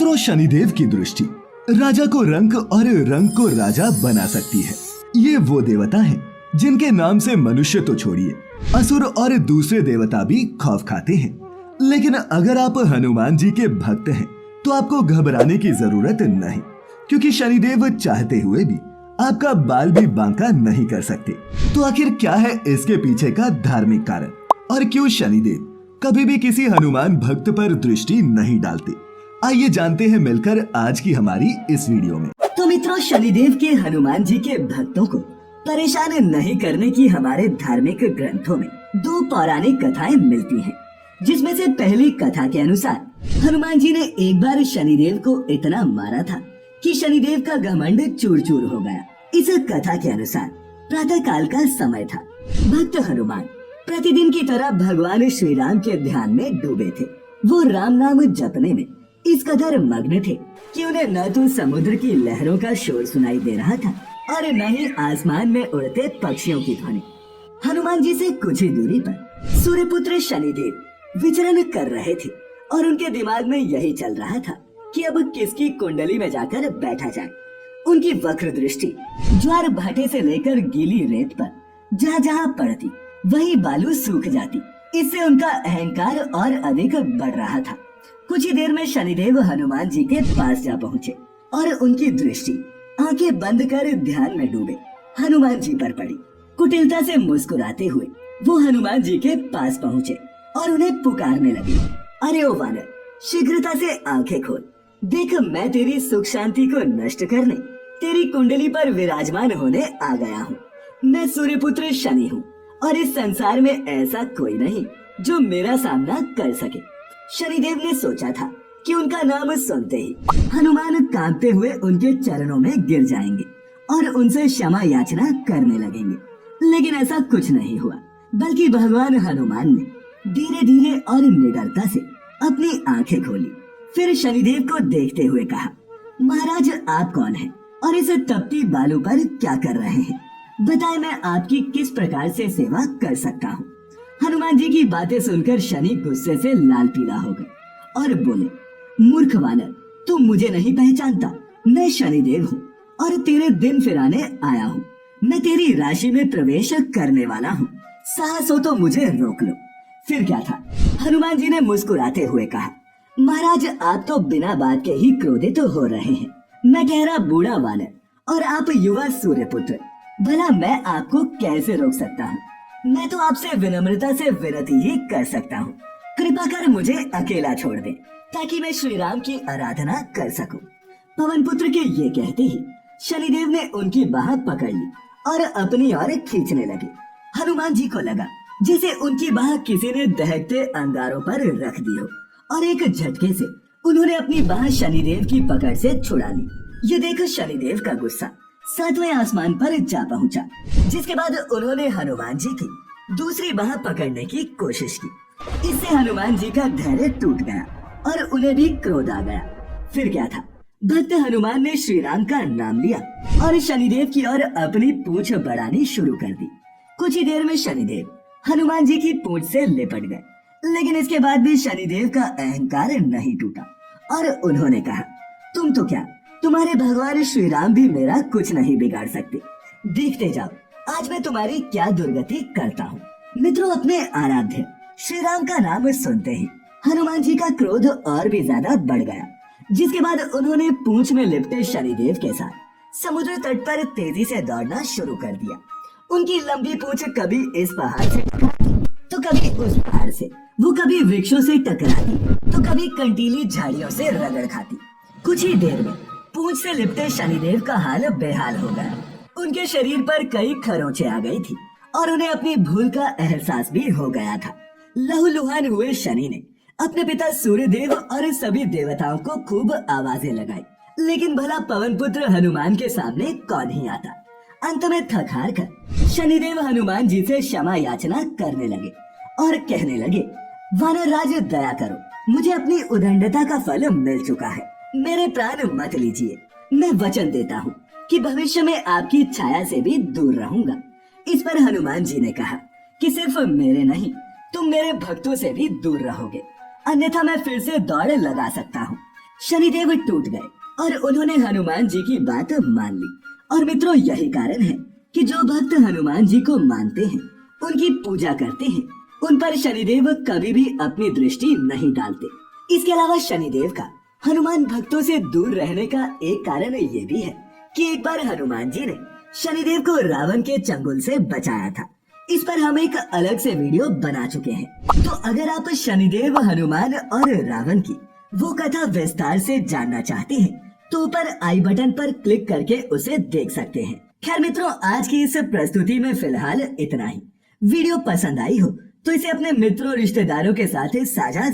मित्रों, शनिदेव की दृष्टि राजा को रंक और रंक को राजा बना सकती है। ये वो देवता हैं जिनके नाम से मनुष्य तो छोड़िए, असुर और दूसरे देवता भी खौफ खाते हैं। लेकिन अगर आप हनुमान जी के भक्त हैं तो आपको घबराने की जरूरत नहीं, क्योंकि शनिदेव चाहते हुए भी आपका बाल भी बांका नहीं कर सकते। तो आखिर क्या है इसके पीछे का धार्मिक कारण, और क्यों शनिदेव कभी भी किसी हनुमान भक्त पर दृष्टि नहीं डालते? आइए जानते हैं मिलकर आज की हमारी इस वीडियो में। तो मित्रों, शनिदेव के हनुमान जी के भक्तों को परेशान नहीं करने की हमारे धार्मिक ग्रंथों में दो पौराणिक कथाएं मिलती हैं, जिसमें से पहली कथा के अनुसार हनुमान जी ने एक बार शनिदेव को इतना मारा था कि शनिदेव का घमंड चूर चूर हो गया। इस कथा के अनुसार प्रातः काल का समय था। भक्त हनुमान प्रतिदिन की तरह भगवान श्री राम के ध्यान में डूबे थे। वो राम नाम जपने में इस कदर मग्न थे कि उन्हें न तो समुद्र की लहरों का शोर सुनाई दे रहा था और न ही आसमान में उड़ते पक्षियों की ध्वनि। हनुमान जी से कुछ ही दूरी पर सूर्यपुत्र शनिदेव विचरण कर रहे थे और उनके दिमाग में यही चल रहा था कि अब किसकी कुंडली में जाकर बैठा जाए। उनकी वक्र दृष्टि ज्वार भाटे से लेकर गीली रेत पर जहाँ जहाँ पड़ती वही बालू सूख जाती। इससे उनका अहंकार और अधिक बढ़ रहा था। कुछ ही देर में शनिदेव हनुमान जी के पास जा पहुँचे और उनकी दृष्टि आंखें बंद कर ध्यान में डूबे हनुमान जी पर पड़ी। कुटिलता से मुस्कुराते हुए वो हनुमान जी के पास पहुँचे और उन्हें पुकारने लगे, अरे ओ वानर, शीघ्रता से आंखें खोल। देख, मैं तेरी सुख शांति को नष्ट करने तेरी कुंडली पर विराजमान होने आ गया हूँ। मैं सूर्यपुत्र शनि हूँ और इस संसार में ऐसा कोई नहीं जो मेरा सामना कर सके। शनिदेव ने सोचा था कि उनका नाम सुनते ही हनुमान कांपते हुए उनके चरणों में गिर जाएंगे और उनसे क्षमा याचना करने लगेंगे। लेकिन ऐसा कुछ नहीं हुआ, बल्कि भगवान हनुमान ने धीरे धीरे और निडरता से अपनी आंखें खोली। फिर शनिदेव को देखते हुए कहा, महाराज, आप कौन हैं और इस तपती बालू पर क्या कर रहे हैं? बताएं, मैं आपकी किस प्रकार से सेवा कर सकता हूँ। हनुमान जी की बातें सुनकर शनि गुस्से से लाल पीला हो गए और बोले, मूर्ख वानर, तू मुझे नहीं पहचानता। मैं शनिदेव हूँ और तेरे दिन फिराने आया हूँ। मैं तेरी राशि में प्रवेश करने वाला हूँ। साहस हो तो मुझे रोक लो। फिर क्या था? हनुमान जी ने मुस्कुराते हुए कहा, महाराज, आप तो बिना बात के ही क्रोधित हो रहे हैं। मैं ठहरा बूढ़ा वानर और आप युवा सूर्यपुत्र, भला मैं आपको कैसे रोक सकता हूँ? मैं तो आपसे विनम्रता से विनती ही कर सकता हूँ। कृपा कर मुझे अकेला छोड़ दे ताकि मैं श्री राम की आराधना कर सकूं। पवन पुत्र के ये कहते ही शनिदेव ने उनकी बाह पकड़ ली और अपनी ओर खींचने लगे। हनुमान जी को लगा जैसे उनकी बाह किसी ने दहकते अंगारों पर रख दी हो और एक झटके से उन्होंने अपनी बाह शनिदेव की पकड़ से छुड़ा ली। ये देख शनिदेव का गुस्सा 7वें आसमान पर जा पहुंचा, जिसके बाद उन्होंने हनुमान जी की दूसरी बाह पकड़ने की कोशिश की। इससे हनुमान जी का धैर्य टूट गया और उन्हें भी क्रोध आ गया। फिर क्या था? भक्त हनुमान ने श्री राम का नाम लिया और शनिदेव की ओर अपनी पूंछ बढ़ानी शुरू कर दी। कुछ ही देर में शनिदेव हनुमान जी की पूंछ से लिपट गए, लेकिन इसके बाद भी शनिदेव का अहंकार नहीं टूटा और उन्होंने कहा, तुम तो क्या, तुम्हारे भगवान श्री राम भी मेरा कुछ नहीं बिगाड़ सकते। देखते जाओ आज मैं तुम्हारी क्या दुर्गति करता हूँ। मित्रों, अपने आराध्य श्री राम का नाम सुनते ही हनुमान जी का क्रोध और भी ज्यादा बढ़ गया, जिसके बाद उन्होंने पूंछ में लिपटे शनिदेव के साथ समुद्र तट पर तेजी से दौड़ना शुरू कर दिया। उनकी लंबी पूंछ कभी इस पहाड़ से टकराती तो कभी उस पहाड़ से, वो कभी वृक्षों से टकराती तो कभी कंटीली झाड़ियों से रगड़ खाती। कुछ ही देर में पूंछ से लिपटे शनिदेव का हाल बेहाल हो गया। उनके शरीर पर कई खरोंचें आ गई थी और उन्हें अपनी भूल का एहसास भी हो गया था। लहूलुहान हुए शनि ने अपने पिता सूर्यदेव और सभी देवताओं को खूब आवाजें लगाई, लेकिन भला पवन पुत्र हनुमान के सामने कौन ही आता। अंत में थक हार कर शनिदेव हनुमान जी से क्षमा याचना करने लगे और कहने लगे, वानर राज, दया करो, मुझे अपनी उदंडता का फल मिल चुका है। मेरे प्राण मत लीजिए। मैं वचन देता हूँ कि भविष्य में आपकी छाया से भी दूर रहूंगा। इस पर हनुमान जी ने कहा कि सिर्फ मेरे नहीं, तुम मेरे भक्तों से भी दूर रहोगे, अन्यथा मैं फिर से दौड़ लगा सकता हूँ। शनिदेव टूट गए और उन्होंने हनुमान जी की बात मान ली। और मित्रों, यही कारण है कि जो भक्त हनुमान जी को मानते हैं, उनकी पूजा करते हैं, उन पर शनिदेव कभी भी अपनी दृष्टि नहीं डालते। इसके अलावा शनिदेव का हनुमान भक्तों से दूर रहने का एक कारण ये भी है कि एक बार हनुमान जी ने शनिदेव को रावण के चंगुल से बचाया था। इस पर हम एक अलग से वीडियो बना चुके हैं, तो अगर आप शनिदेव, हनुमान और रावण की वो कथा विस्तार से जानना चाहते हैं तो ऊपर आई बटन पर क्लिक करके उसे देख सकते हैं। खैर मित्रों, आज की इस प्रस्तुति में फिलहाल इतना ही। वीडियो पसंद आई हो तो इसे अपने मित्रों, रिश्तेदारों के साथ साझा